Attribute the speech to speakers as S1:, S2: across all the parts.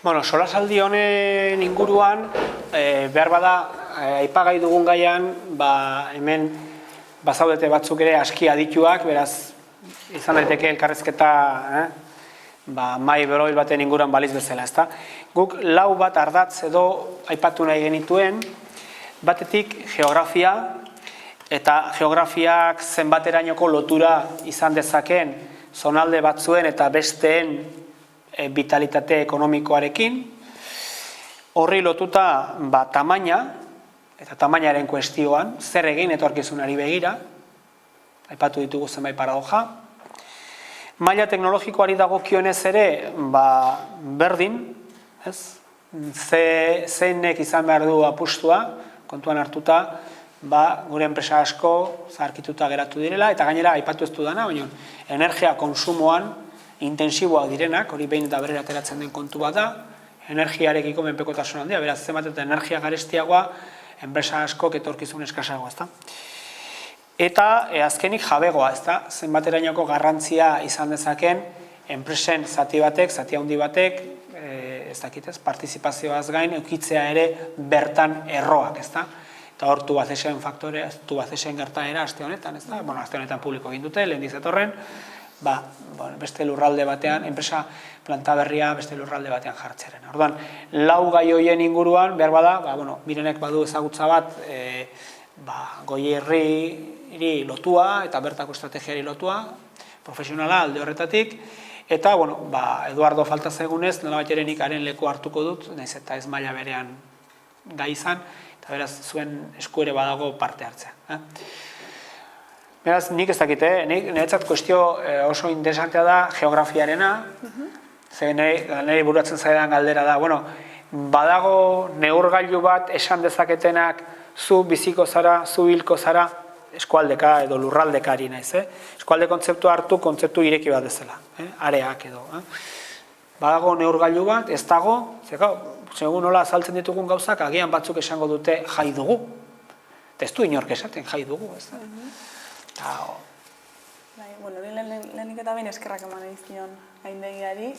S1: Bueno, solasaldi honen inguruan, behar bada, aipagai dugun gaian, hemen bazaudete batzuk ere aski adituak, beraz, izan daiteke elkarrezketa mai beroil baten inguruan baliz bezala, ezta? Guk lau bat ardatz edo aipatu nahi genituen, batetik geografia, eta geografiak zenbaterainoko lotura izan dezaken zonalde batzuen eta besteen vitalitate ekonomikoarekin. Horri lotuta tamaina, eta tamainaren kuestioan, zer egin etorkizunari begira, aipatu ditugu zenbait paradoja. Maila teknologikoari dagokionez ere, berdin, zeinek izan behar du apustua, kontuan hartuta, gure enpresa asko zaharkituta geratu direla, eta gainera aipatu ez dudana, baina energia konsumoan intensiboak direnak, hori behin eta berrera ateratzen den kontu bat da, energiarekiko menpekotasun handia, beraz zenbat eta energia garestiagoa, enpresa askok etorkizun eskasagoa, ezta? Eta azkenik jabegoa, ezta? Zenbaterainoko garrantzia izan dezaken enpresen zati batek, zati handi batek, ez dakitez, partizipazioaz gain, eukitzea ere bertan erroak, ezta? Eta hor Tubacexen faktore, Tubacexen gertaera aste honetan, ezta? Bueno, aste honetan publiko egin dute, lehen dizetorren, beste lurralde batean, enpresa planta berria beste lurralde batean jartzearen. Orduan, lau gai hoien inguruan, behar bada, Mirenek badu ezagutza bat, Goierri lotua eta bertako estrategiari lotua, profesionala alde horretatik, eta, Eduardo falta zaigunez, nolabait ere nik haren leku hartuko dut, nahiz eta ez maila berean gai izan, eta beraz zuen esku ere badago parte hartzea. Beraz, nik ez dakit, niretzat kuestio oso interesantea da geografiarena, nire buruatzen zaidan galdera da, badago neurgailu bat esan dezaketenak zu biziko zara, zu hilko zara, eskualdeka edo lurraldekari naiz, eskualde kontzeptu hartu, kontzeptu ireki bat bezala, areak edo. Badago neurgailu bat, ez dago, segun nola azaltzen ditugun gauzak, agian batzuk esango dute jai dugu, eta ez du inork esaten jai dugu, ez da.
S2: Lehenik eta behin eskerrak eman egizkion haindegiari,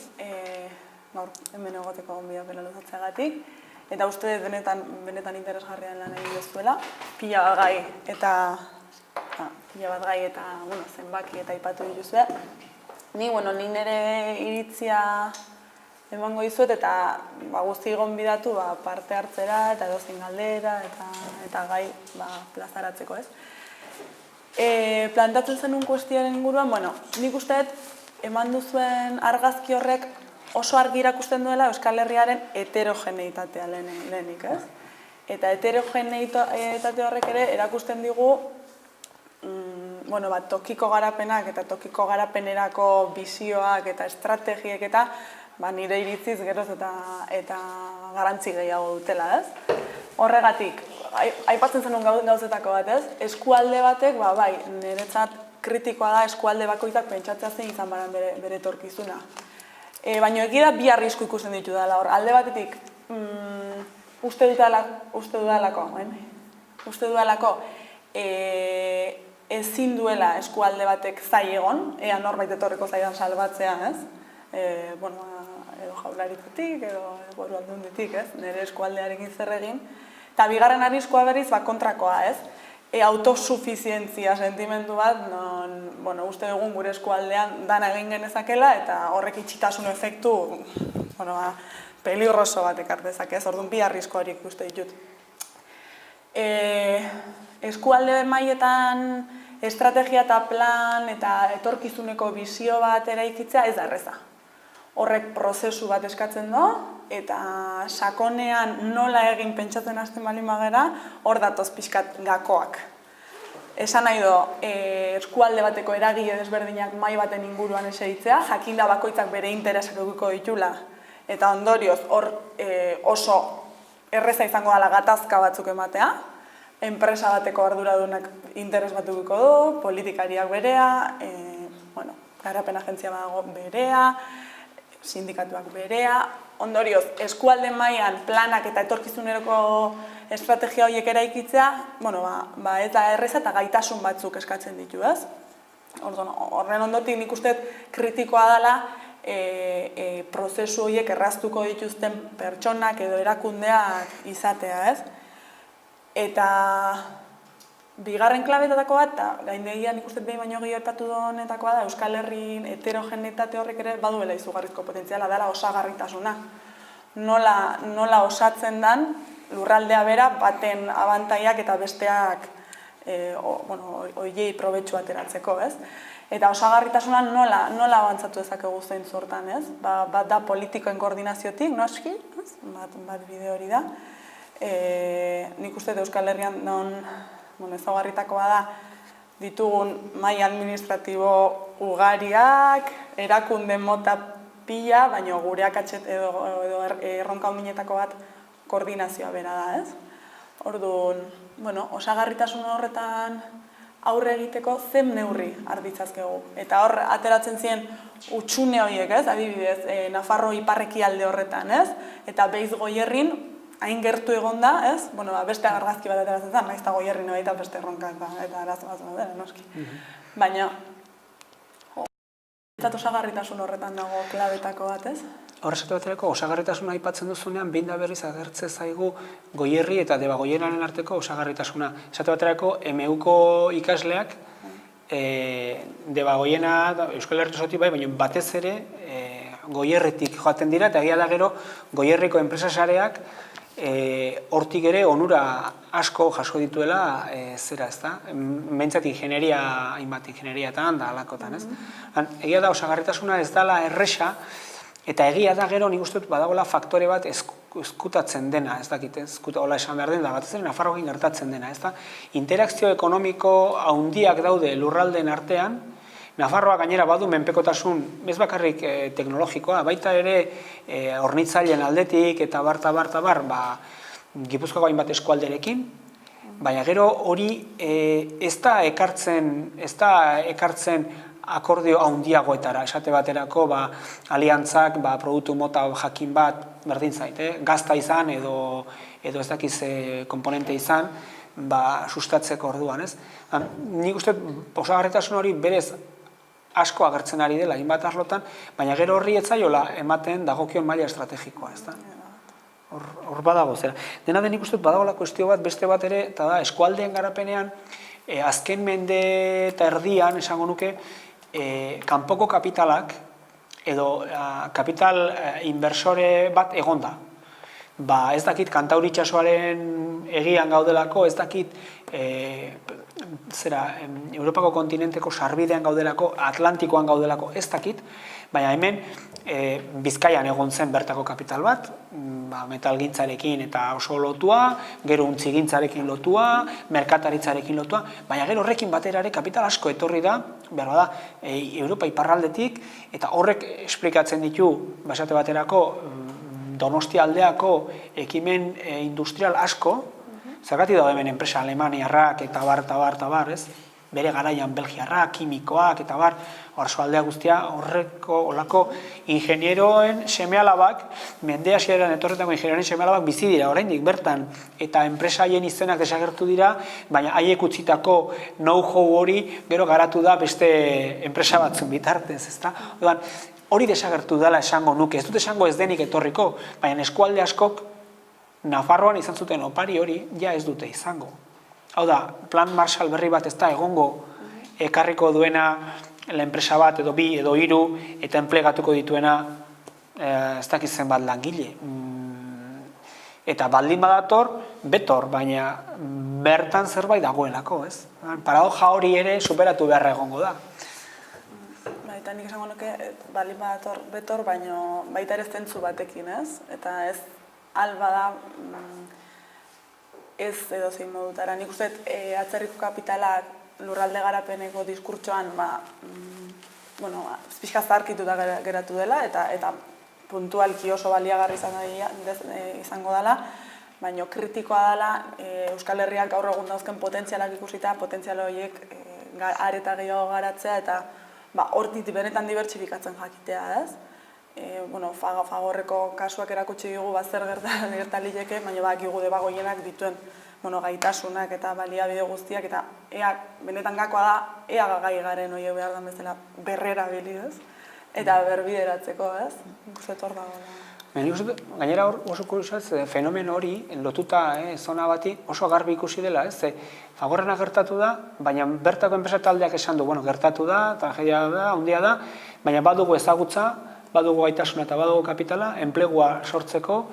S2: gaur hemen egoteko gonbidao pena luzatzeagatik, eta uste benetan interesgarrian lan egin duzuela, pila bat gai eta zenbaki eta aipatu dituzue. Ni nire iritzia emango dizuet eta guzti gonbidatu parte hartzera eta edozein galdera eta gai plazaratzeko, ez? Plantatzen zenun kuestioaren inguruan, nik usteet eman duzuen argazki horrek oso argi irakusten duela Euskal Herriaren heterogeneitatea lehenik, ez? Eta heterogeneitate horrek ere erakusten digu tokiko garapenak eta tokiko garapenerako bizioak eta estrategiek eta nire iritziz geroz eta garrantzi gehiago dutela, ez? Horregatik, aipatzen zenun gauzetako bat, ez? Eskualde batek, niretzat kritikoa da eskualde bakoitzak pentsatzea zein izan baran bere etorkizuna. Baina egia da bi arrisku ikusten ditu dela hor. Alde batetik, uste dudalako ezin duela eskualde batek zai egon, ea norbait etorriko zaidan salbatzea, ez? Edo Jaurlaritzatik, edo Foru Aldunditik, ez? Nire eskualdearekin zer egin. Eta bigarren arriskua berriz, kontrakoa, ez? Autosufizientzia sentimendu bat, uste dugun gure eskualdean dana egin genezakela, eta horrek itxitasun efektu, peligroso bat ekartezak, ez? Orduan bi arrisko horiek uste ditut. Eskualde mailetan estrategia eta plan eta etorkizuneko bizio bat eraikitzea ez da erreza. Horrek prozesu bat eskatzen du, eta sakonean nola egin pentsatzen hasten baldin bagera, hor datoz pixkat gakoak. Esan nahi du, eskualde bateko eragile desberdinak mai baten inguruan eseritzea, jakinda bakoitzak bere interesak edukiko ditula, eta ondorioz hor oso erreza izango dela gatazka batzuk ematea, enpresa bateko arduradunak interes bat edukiko du, politikariak berea, garapen agentzia badago berea, sindikatuak berea, ondorioz, eskualde mailan planak eta etorkizuneroko estrategia horiek eraikitzea, ez da erreza eta gaitasun batzuk eskatzen ditu, ez? Horren ondotik nik uste kritikoa dela prozesu horiek erraztuko dituzten pertsonak edo erakundeak izatea, ez? Eta bigarren klabetatako bat, eta gaindegian ikusten behin baino gehiago aipatu honetakoa da, Euskal Herrin heterogenitate horrek ere baduela izugarrizko potentziala, dela osagarritasuna. Nola osatzen dan lurraldea bera baten abantaiak eta besteak oiei probetxu ateratzeko, ez? Eta osagarritasuna nola abantzatu dezakegu zein zortan, ez? Bat da politikoen koordinaziotik, noski, bat bide hori da. Nik uste Euskal Herrian ezaugarritakoa da ditugun maila administratibo ugariak, erakunde mota pila, baina gure akatxet edo erronka hondietako bat koordinazioa bera da, ez? Orduan, osagarritasun horretan aurre egiteko zen neurri arditzazkegu. Eta hor, ateratzen ziren utxune horiek, ez? Adibidez, Nafarro iparrekialde horretan, ez? Eta Beiz Goierrin, hain gertu egon da, ez? Beste argazki bat ateratzen zen, naiz eta Goierrin eta beste erronkak eta arazo bat dela, noski. Baina, osagarritasun horretan dago klabetako bat, ez?
S1: Horrezatu baterako, osagarritasuna aipatzen duzunean, behin da berriz agertze zaigu Goierri eta Debagoieraren arteko osagarritasuna. Esate baterako, MUko ikasleak, Debagoiena, Euskal Herrituzotik bai, baina batez ere Goierritik joaten dira, eta egia da gero Goierriko enpresasareak hortik ere onura asko jasko dituela zera, ez da? Behintzat ingenieria, hainbat ingenieriatan da alakotan, ez? Egia da osagarritasuna ez dela erresa, eta egia da gero nik uste dut badagoela faktore bat eskutatzen dena, ez dakit, hola esan behar den da, batez ere Nafarroekin gertatzen dena, ez da? Interakzio ekonomiko handiak daude lurraldeen artean, Nafarroa gainera badu menpekotasun, ez bakarrik teknologikoa, baita ere hornitzaileen aldetik eta bar, Gipuzkoako hainbat eskualderekin, baina gero hori ez da ekartzen akordio handiagoetara, esate baterako aliantzak, produktu mota jakin bat, berdin zait, gazta izan edo ez dakiz komponente izan, sustatzeko orduan, ez? Nik uste osagarritasun hori berez asko agertzen ari dela, hainbat arlotan, baina gero horri ez zaiola ematen dagokion maila estrategikoa, ez da? Hor badago, zera. Dena den nik uste badagoela kuestio bat, beste bat ere, eta da, eskualdeen garapenean, azken mende eta erdian, esango nuke, kanpoko kapitalak, edo kapital inversore bat egonda. Ez dakit Kantauri itsasoaren egian gaudelako, ez dakit Europako kontinenteko sarbidean gaudelako, Atlantikoan gaudelako, ez dakit, baina hemen Bizkaian egon zen bertako kapital bat, metalgintzarekin eta oso lotua, gero untzigintzarekin lotua, merkataritzarekin lotua, baina gero horrekin baterare kapital asko etorri da, behar da, Europa iparraldetik, eta horrek esplikatzen ditu, basate baterako, Donostia aldeako ekimen industrial asko, zergatik dago hemen enpresa alemaniarrak eta bar, ez? Bere garaian belgiarrak, kimikoak eta bar, oarzo aldea guztia horreko olako ingenieroen seme-alabak, mende hasieran etorretako ingenieroen seme-alabak bizi dira oraindik bertan, eta enpresa haien izenak desagertu dira, baina haiek utzitako know-how hori gero garatu da beste enpresa batzun bitartez, ezta? Hori desagertu dela esango nuke, ez dut esango ez denik etorriko, baina eskualde askok Nafarroan izan zuten opari hori, ja ez dute izango. Hau da, plan Marshall berri bat ez da egongo ekarriko duena enpresa bat edo bi edo hiru eta enplegatuko dituena ez dakitzen bat langile. Eta baldin badator, betor, baina bertan zerbait dagoelako, ez? Paradoja hori ere superatu beharra egongo da.
S2: Eta nik esango nuke, baldin badator, betor, baina baita ere zentzu batekin, ez? Eta ez alba da ez edo zein modutara. Nik uste atzerriko kapitalak lurralde garapeneko diskurtsoan pixka zaharkituta geratu dela eta puntualki oso baliagarri izango dela, baina kritikoa dela Euskal Herriak gaur egun dauzken potentzialak ikusita, potentzial horiek areta gehiago garatzea eta hortik benetan dibertsifikatzen jakitea, ez? Fagorreko kasuak erakutsi dugu zer gertalileke, baina bakigu Debagoienak dituen gaitasunak eta baliabide guztiak, eta benetan gakoa da, ea gai garen hori behar den bezala berrera bilidez. Eta berbideratzeko, ez? Zetor dago.
S1: Gainera oso kuriosa, fenomen hori lotuta zona bati oso garbi ikusi dela, ez? Fagorrena gertatu da, baina bertako enpresa taldeak esan du, gertatu da, tragedia da, handia da, baina badugu ezagutza, badugu gaitasuna eta badugu kapitala, enplegua sortzeko,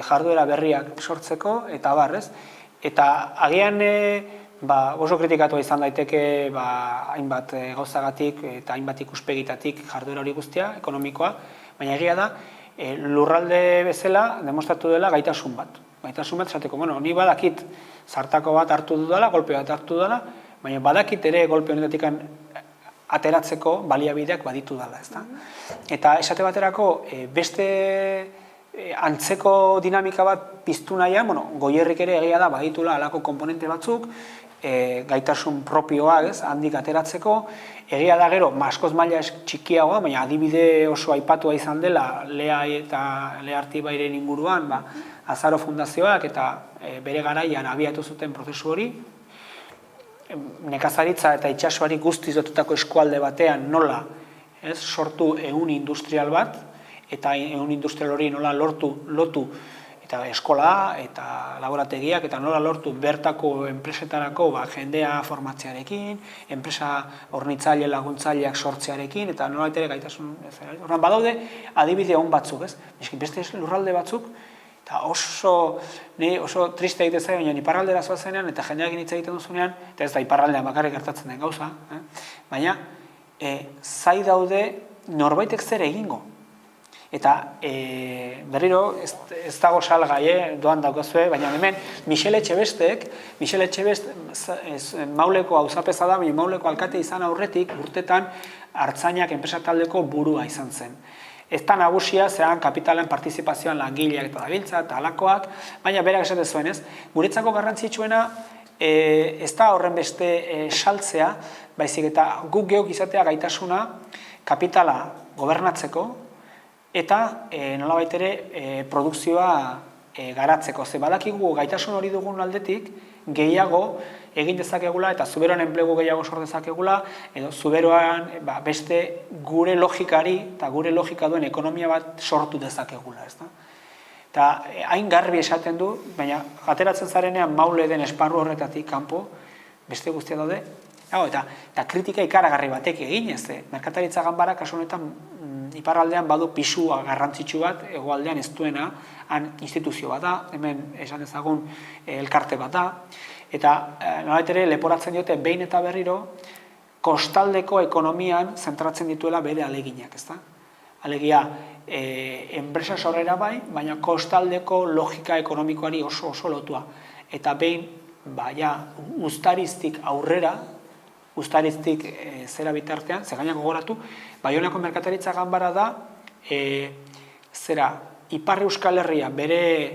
S1: jarduera berriak sortzeko, eta barrez. Eta agian oso kritikatua izan daiteke hainbat gauzagatik eta hainbat ikuspegitatik jarduera hori guztia, ekonomikoa, baina egia da, lurralde bezala demostratu dela gaitasun bat. Gaitasun bat esateko, ni badakit zartako bat hartu dudala, golpe bat hartu dudala, baina badakit ere golpe honetatik ateratzeko baliabideak baditu dela, ezta? Eta esate baterako beste antzeko dinamika bat piztu nahian, Goierrik ere egia da baditula halako komponente batzuk, gaitasun propioa, handik ateratzeko, egia da gero, askoz maila txikiagoa, baina adibide oso aipatua izan dela Lea eta Lea Artibairen inguruan, Azaro Fundazioak eta bere garaian abiatu zuten prozesu hori, nekazaritza eta itsasoari guztiz lotutako eskualde batean nola sortu ehun industrial bat, eta ehun industrial hori nola lotu eta eskola eta laborategiak eta nola lortu bertako enpresetarako jendea formatzearekin, enpresa hornitzaile laguntzaileak sortzearekin, eta nola ere gaitasun. Horren badaude adibide hon batzuk, ez? Beste lurralde batzuk, eta oso triste egite zaio, baina iparraldera zoazenean eta jendeakin hitz egiten duzunean, eta ez da iparraldean bakarrik gertatzen den gauza, baina zai daude norbaitek zer egingo. Eta berriro, ez dago salgai, doan daukazue, baina hemen Michel Etxebestek, Mauleko auzapeza da, baina Mauleko alkate izan aurretik urtetan Artzainak enpresa taldeko burua izan zen. Ez da nagusia, zean kapitalen partizipazioan langileak eta dabiltza eta alakoak, baina berak esate zuen, ez? Guretzako garrantzitsuena ez da horren beste saltzea, baizik eta guk geok izatea gaitasuna kapitala gobernatzeko, eta nolabait ere produkzioa garatzeko. Ze badakigu gaitasun hori dugun aldetik gehiago egin dezakegula eta zuberoan enplegu gehiago sor dezakegula, edo zuberoan beste gure logikari eta gure logika duen ekonomia bat sortu dezakegula. Eta hain garbi esaten du, baina ateratzen zarenean Maule den esparru horretatik kanpo beste guztia daude. Eta kritika ikaragarri batek egin, merkataritza ganbara kasu honetan iparraldean badu pisua garrantzitsu bat, hegoaldean ez duena, han instituzio bat da, hemen esan dezagun elkarte bat da, eta nolabait ere leporatzen diote behin eta berriro kostaldeko ekonomian zentratzen dituela bere aleginak, ezta? Alegia, enpresa sorrera bai, baina kostaldeko logika ekonomikoari oso lotua. Eta behin, uztariztik aurrera, uztariztik zera bitartean, zegainak gogoratu, Baionako merkataritza ganbara da, Ipar Euskal Herria bere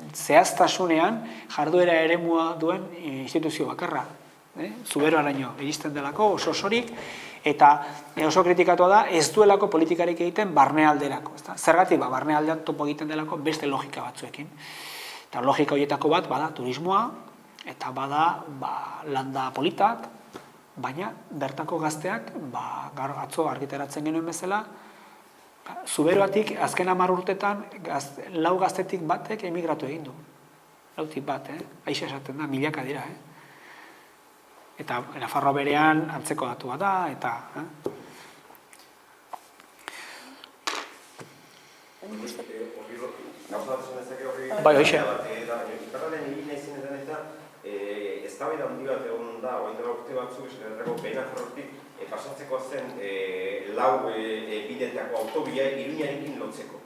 S1: zehaztasunean jarduera eremua duen instituzio bakarra. Zuberoaraino iristen delako, oso osorik, eta oso kritikatua da, ez duelako politikarik egiten barnealderako. Zergatik, barnealdean topo egiten delako beste logika batzuekin. Eta logika horietako bat, bada turismoa, eta bada landa politak, baina bertako gazteak, atzo argitaratzen genuen bezala, Zuberoatik azken 10 urtetan 4 gaztetik batek emigratu egin du. 4tik bat, aixa esaten da, milaka dira. Eta Nafarroa berean antzeko datua da, eta... Bai, hoxe.
S3: Iparraldean egin nahi zinetan eta eztabaida handi bat egon da, orain dela urte batzuk, esaterako Benafarrotik pasatzeko zen lau bidetako autobia Iruñarekin lotzeko.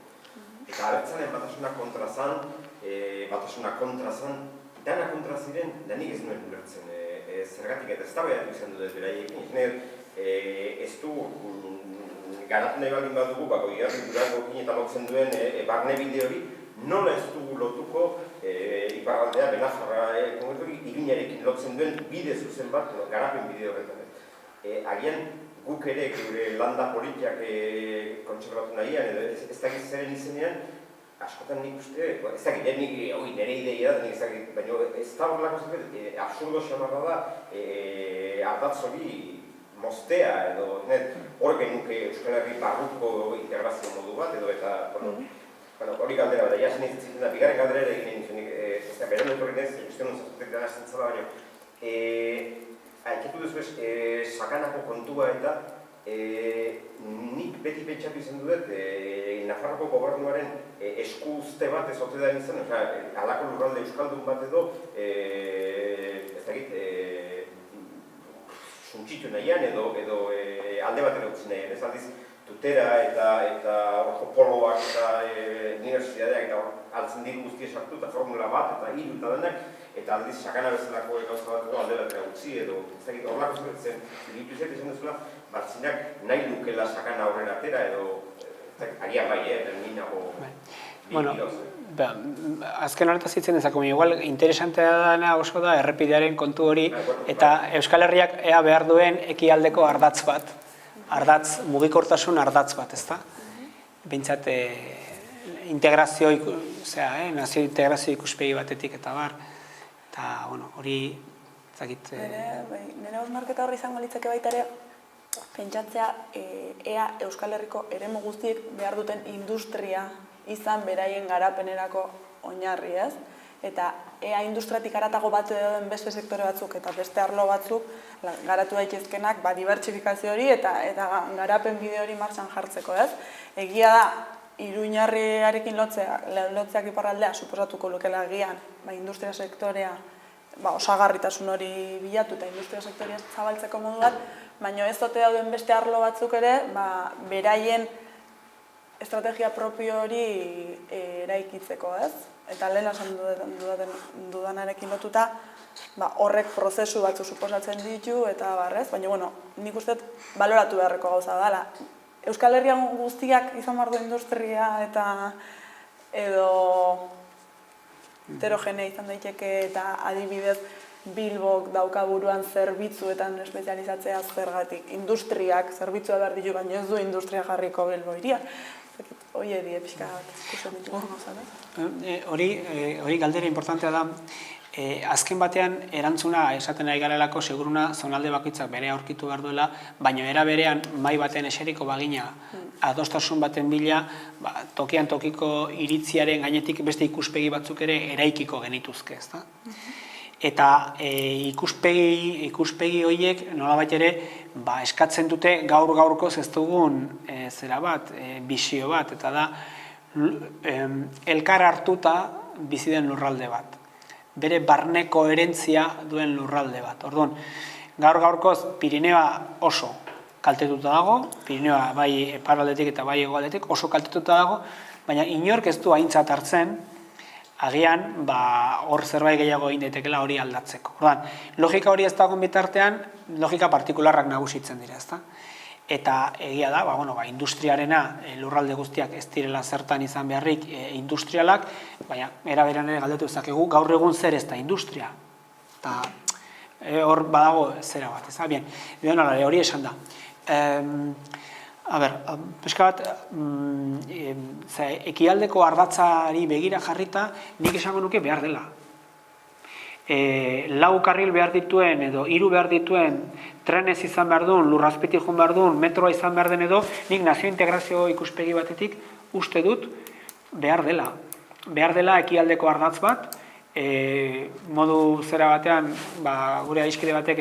S3: Eta abertzalean batasuna kontra zan, dana kontra ziren, da nik ez nuen ulertzen zergatik eta eztabaidatu izan dut beraiekin. Ez du garatu nahi baldin badugu, Goierri Durangokin eta lotzen duen barne bide hori, nola ez du lotuko iparraldea, Benafarra, Iruñarekin lotzen duen bide zuzen bat, garapen bide horretan. Agian guk ere gure landa politiak kontserbatu nahian, ez dakit zeren izenean, askotan nik uste, ez dakit nire ideia da, baina ez da horrelako zuten, absurdo xamarra da, ardatz hori moztea edo hor genuke Euskal Herri barruko integrazio modu bat edo eta hori galdera bat, jasen izatzen da, bigarren galdera ere egin egin ez da, beren etorri nez, uste non zazutek dara zentzala baino. Aiketu duzu sakanako kontua eta nik beti pentsatu izan dut, Nafarroko gobernuaren esku uste bat ez ote da izan, halako lurralde euskaldun bat edo, ez dakit, suntxitu nahian edo alde bat ere utzi nahian, ez aldiz, tutera eta orko poloak eta universitateak eta altzen diru guztia sartu eta formula bat eta hiru eta denak eta aldiz sakana bezalako gauza bat edo alde batera utzi edo ez dakit horrelako zuen ditu zait esan duzula Martzinak nahi lukela sakana horren atera edo agian bai, terminago
S1: azken horretaz hitzen dezako, igual interesantea dana oso da errepidearen kontu hori eta Euskal Herriak ea behar duen ekialdeko ardatz bat mugikortasun ardatz bat, ezta? Behintzat, nazio integrazio ikuspegi batetik eta bar, eta, hori, ezakit...
S2: Nire hausnarketa horri izango litzake baita ere, pentsatzea ea Euskal Herriko eremu guztiek behar duten industria izan beraien garapenerako oinarri, ez? Eta ea industriatik haratago bat den beste sektore batzuk eta beste arlo batzuk garatu daitezkenak dibertsifikazio hori eta garapen bide hori martxan jartzeko, ez? Egia da, Iruñarriarekin lotzeak iparraldea suposatuko lukela egian industria sektorea osagarritasun hori bilatu eta industria sektorea zabaltzeko modu bat, baina ez ote dauden beste arlo batzuk ere beraien estrategia propio hori eraikitzeko, ez? Eta lehen esan dudanarekin lotuta, horrek prozesu batzu suposatzen ditu eta barrez, baina, nik uste baloratu beharreko gauza dela. Euskal Herrian guztiak izan behar du industria eta edo heterogenea izan daiteke eta adibidez Bilbok dauka buruan zerbitzuetan espezializatzea zergatik. Industriak zerbitzua behar ditu, baina ez du industria jarriko Bilbo hiria. Hori edi epizka ikusten ditugu gauza,
S1: hori galdera importantea da, azken batean erantzuna esaten ari garelako seguruna zonalde bakoitzak bere aurkitu behar duela, baina era berean mai baten eseriko bagina adostasun baten bila, tokian tokiko iritziaren gainetik beste ikuspegi batzuk ere eraikiko genituzke, ezta? Eta ikuspegi horiek nolabait ere eskatzen dute gaur-gaurkoz ez dugun zera bat, bisio bat, eta da elkar hartuta bizi den lurralde bat. Bere barne koherentzia duen lurralde bat. Orduan, gaur-gaurkoz Pirinioa oso kaltetuta dago, Pirinioa bai iparraldetik eta bai hegoaldetik oso kaltetuta dago, baina inork ez du aintzat hartzen agian hor zerbait gehiago egin daitekela hori aldatzeko. Orduan, logika hori ez dagoen bitartean, logika partikularrak nagusitzen dira, ezta? Eta egia da, industriarena lurralde guztiak ez direla zertan izan beharrik industrialak, baina era berean ere galdetu dezakegu gaur egun zer ez da industria. Eta hor badago zera bat, ez da? Bien, hori esan da. Peska bat, ekialdeko ardatzari begira jarrita, nik esango nuke behar dela. 4 karril behar dituen edo 3 behar dituen trenez izan behar duen, lurrazpitik joan behar duen, metroa izan behar den edo, nik nazio integrazio ikuspegi batetik uste dut behar dela. Behar dela ekialdeko ardatz bat, modu zera batean, gure adiskide batek